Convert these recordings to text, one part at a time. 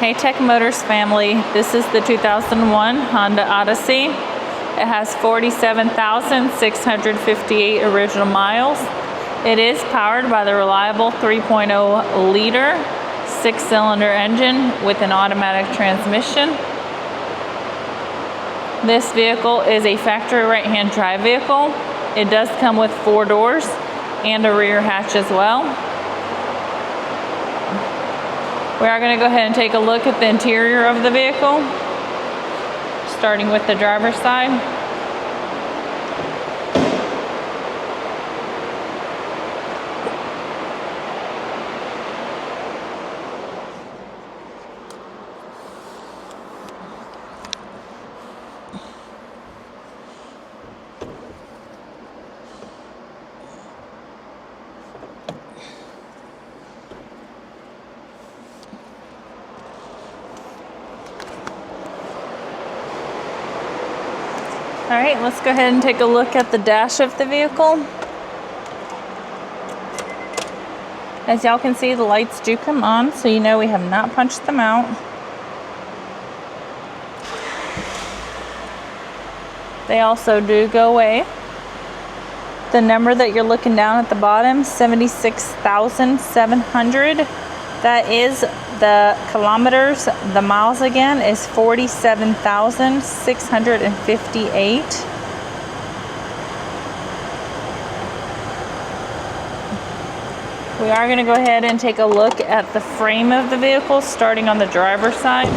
Hey Tech Motors family, this is the 2001 Honda Odyssey. It has 47,658 original miles. It is powered by the reliable 3.0 liter 6-cylinder engine with an automatic transmission. This vehicle is a factory right-hand drive vehicle. It does come with 4 doors and a rear hatch as well. We are going to go ahead and take a look at the interior of the vehicle, starting with the driver's side. All right, let's go ahead and take a look at the dash of the vehicle. As y'all can see, the lights do come on, so you know we have not punched them out. They also do go away. The number that you're looking down at the bottom, 76,700. That is the kilometers. The miles again is 47,658. We are going to go ahead and take a look at the frame of the vehicle, starting on the driver's side.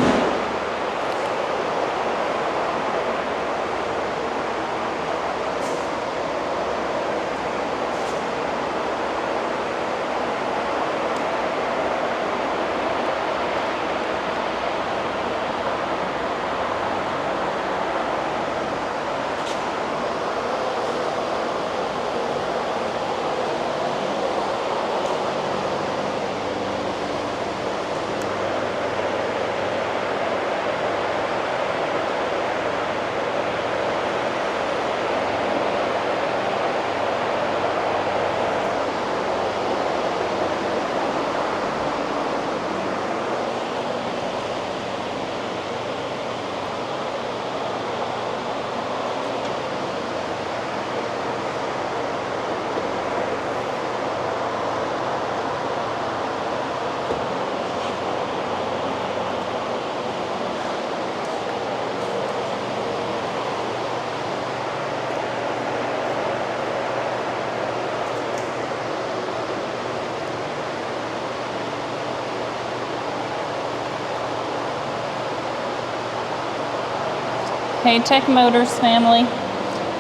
Hey Tech Motors family,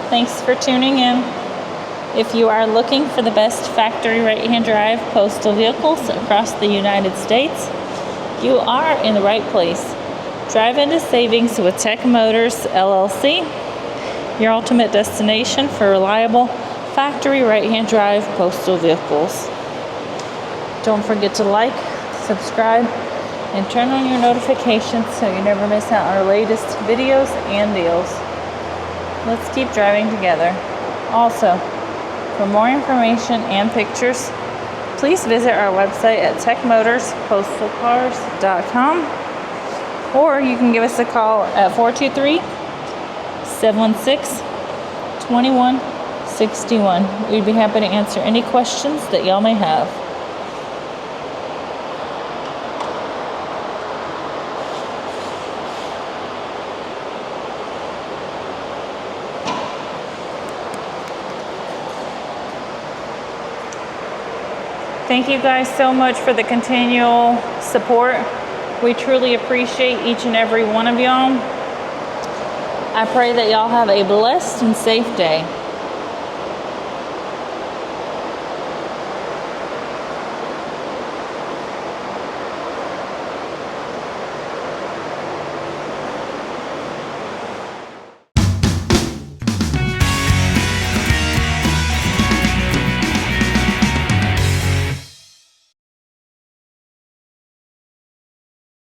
thanks for tuning in. If you are looking for the best factory right-hand drive postal vehicles across the United States, you are in the right place. Drive into savings with Tech Motors LLC, your ultimate destination for reliable factory right-hand drive postal vehicles. Don't forget to like, subscribe, and turn on your notifications so you never miss out on our latest videos and deals. Let's keep driving together. Also, for more information and pictures, please visit our website at techmotorspostalcars.com, or you can give us a call at 423-716-2161. We'd be happy to answer any questions that y'all may have. Thank you guys so much for the continual support. We truly appreciate each and every one of y'all. I pray that y'all have a blessed and safe day.